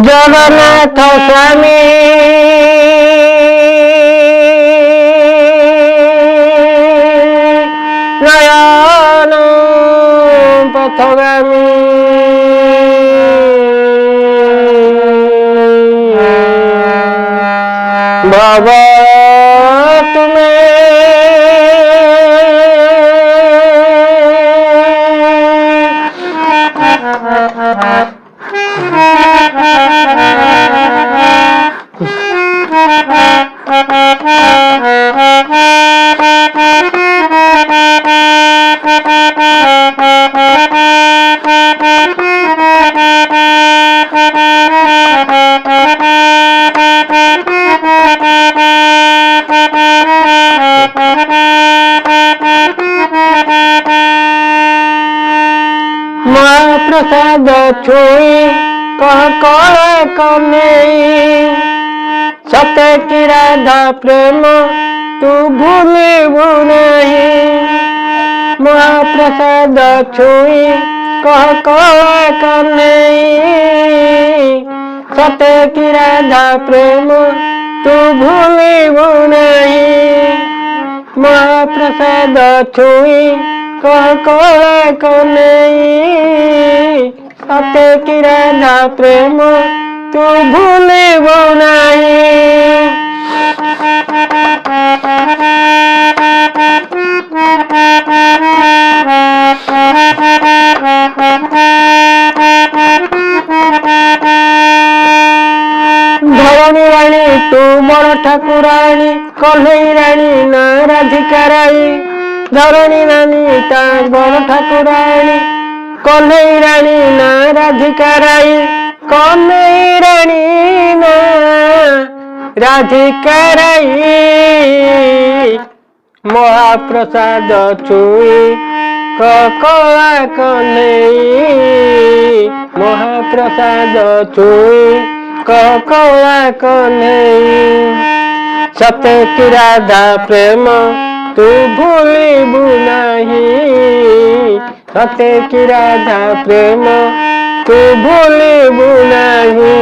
জগন্নাথ স্বামী নয়ন পথগামী ভব তুমি महाप्रसाद छुई कह कले कन्हई सत्य की राधा प्रेम तू भूलिबु नहीं। महाप्रसाद छुई कह कले कन्हई सत्य की राधा प्रेम तू भूलिबु नहीं। महाप्रसाद छुई कह कले कन्हई सत्य की राधा प्रेम तू भूलिबु नहीं। धरणी रानी तू बड़ ठाकुराणी कन्हई रानी ना राधिका राई। धरणी रानी ता बड़ ठाकुराणी कन्हई रानी ना राधिका राई। कन्हई रानी ना राधिका राई। महाप्रसाद छुई कला कन्हई महाप्रसाद छुई कला कन्हई सत्य की राधा प्रेम तू भूलिबु नहीं। सत्य की राधा प्रेम तू भूलिबु नहीं।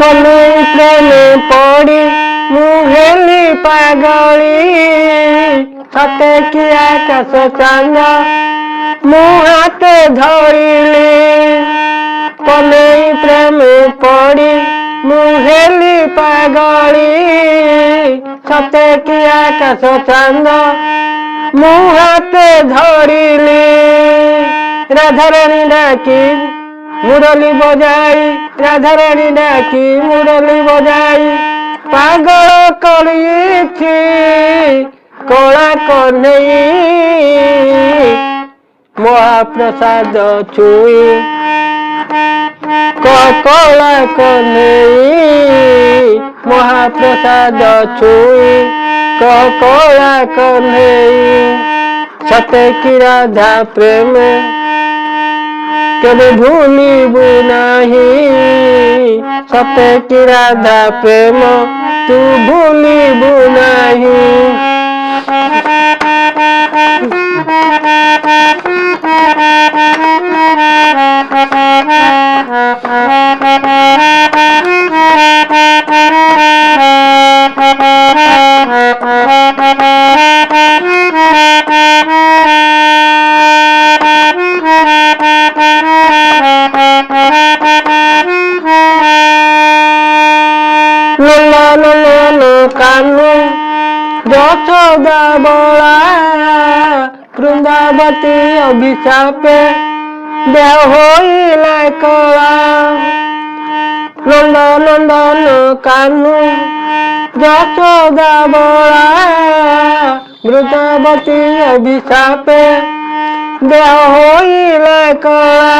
कन्हई प्रेम पड़ी मुहेली पागली सत्य की आकाश चांद मुहाते धरिली। कन्हई प्रेम पड़ी मुहेली पागली सत्य की आकाश चांद मुहाते धरिली। राधारानी डाकी मुरली बजाई राधारानी डाकी मुरली बजाई पागल करिछि कला कन्हई। महाप्रसाद छुई कला कन्हई महाप्रसाद छुई कला कन्हई सत्य की राधा प्रेम कभी भूलिबु नहीं। सत्य की राधा प्रेम तू भूलिबु नहीं। कानू यशोदा बड़ा वृंदावती अभिशापे देह होइला कला। नंद नंदन कानू यशोदा बड़ा वृंदावती अभिशापे देह होइला कला।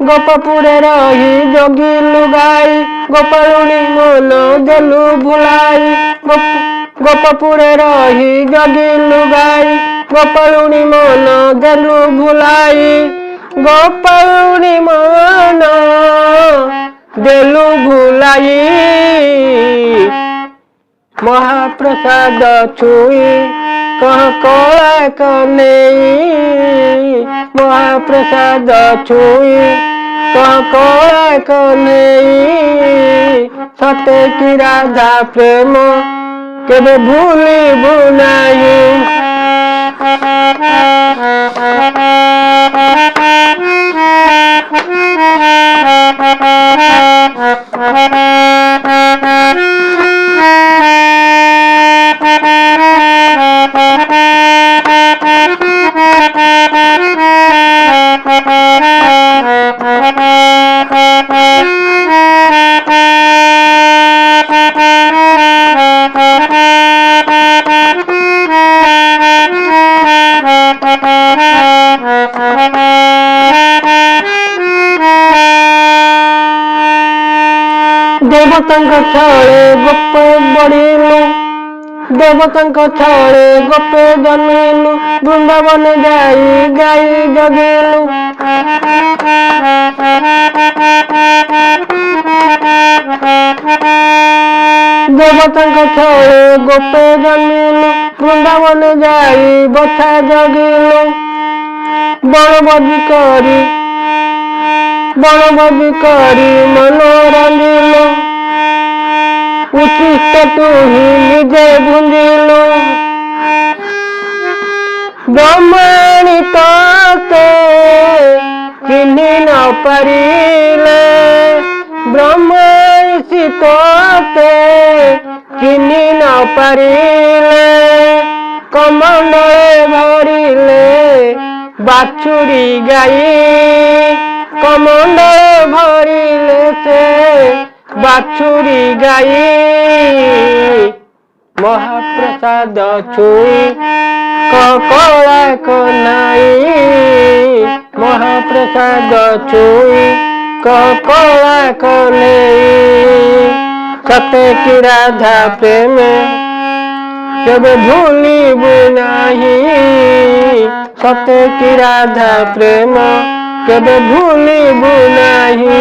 गोपपुरे रही जोगी लुगाई गोपालुनी मन देलु भुलाई। ଗୋପପୁରେ ରହି ଜଗିଲୁ ଗାଈ ଗୋପାଳୁଣି ମନ ଦେଲୁ ଭୁଲାଇ ଗୋପାଳୁଣି ମନ ଦେଲୁ ଭୁଲାଇ ମହାପ୍ରସାଦ ଛୁଇ କହ କଳା କନେଇ ମହାପ୍ରସାଦ ଛୁଇ କହ କଳା କନେଇ ସତେ କି ରାଧା ପ୍ରେମ କେବେ ଭୁଲିବୁ ନାହିଁ देवतांक छळे गोपे बढिलु देवतांक छळे गोपे जन्मिलु वृंदावन जाई गाई जगिलु देवतांक छळे गोपे जन्मिलु वृंदावन जाई बछा जगिलु बणबजी करी मन रंगिलु उचित तू ही निजे भुंजिलु ब्रह्मणी तोते चिन्हि न परिले ब्रह्मणी तोते चिन्हि न परिले कमंडले भरिले बाछुरी गाई कमंडले भरिले से बाछुरी गाई महाप्रसाद छुई कला कनाई महाप्रसाद छुई कला कनेई सते की राधा प्रेम केबे भूलिबु नाही सते की राधा प्रेम केबे भूलिबु नाही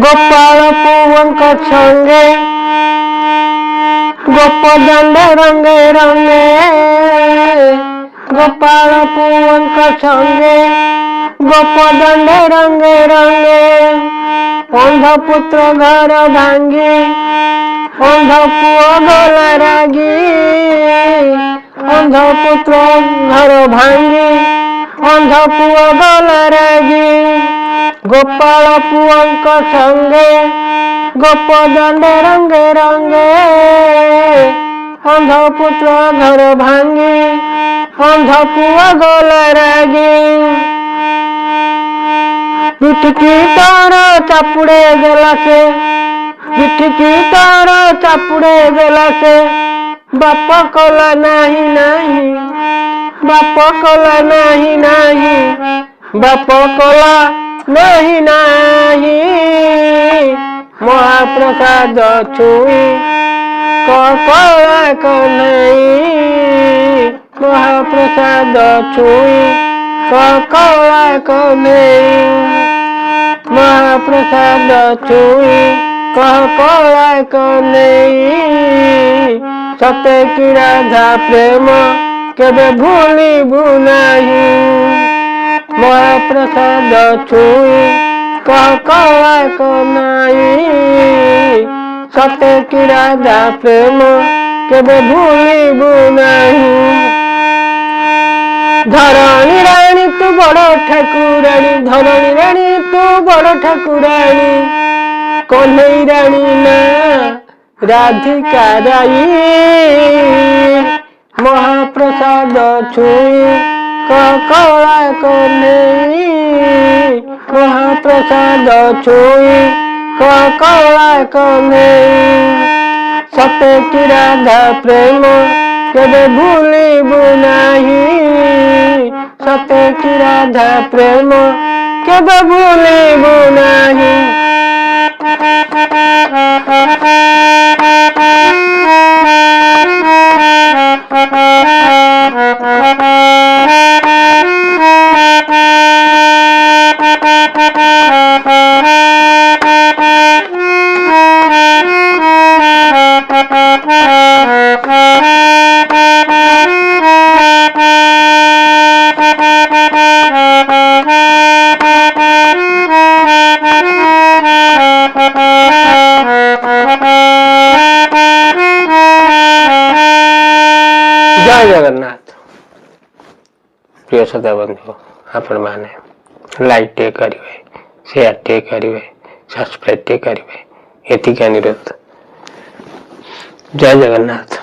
गोपाल पुवंक संगे गोप दंड रंगे रंगे गोपाल पुवंक संगे गोप दंड रंगे रंगे अंध पुत्र घर भांगी अंध पुओ गला रागी अंध पुत्र घर भांगी अंध पुओ गला रागी गोपाल पुअंक संगे गोप दंड रंगे रंगे अंध पुत्र घर भांगी अंध पुआ गला रागी पिठकी तार चापुड़े देला से पिठकी तार चापुड़े देला से बाप कला नाही नाही बाप कला नाही नाही बाप कला नहीं नाही महाप्रसाद छुई कला कन्हई महाप्रसाद छुई कला कन्हई महाप्रसाद छुई कला कन्हई सते की राधा प्रेम केबे भूलिबु नाही महाप्रसाद छुई कला कनाई सते की राधा प्रेम केबे भूलिबु नाही धरणी राणी तू बड़ ठाकुराणी धरणी राणी तू बड़ ठाकुराणी कन्हई राणी ना राधिका राई महाप्रसाद छुई कला कन्हई महाप्रसाद छुई कला कन्हई सते की राधा प्रेम केबे भूलिबु नाही सते की राधा प्रेम केबे भूलिबु नाही जय जगन्नाथ प्रिय श्रोता बंधु आपण माने लाइक टे करिवे शेयर टे करिवे सब्सक्राइब टे करिवे एतिक अनुरोध जय जगन्नाथ।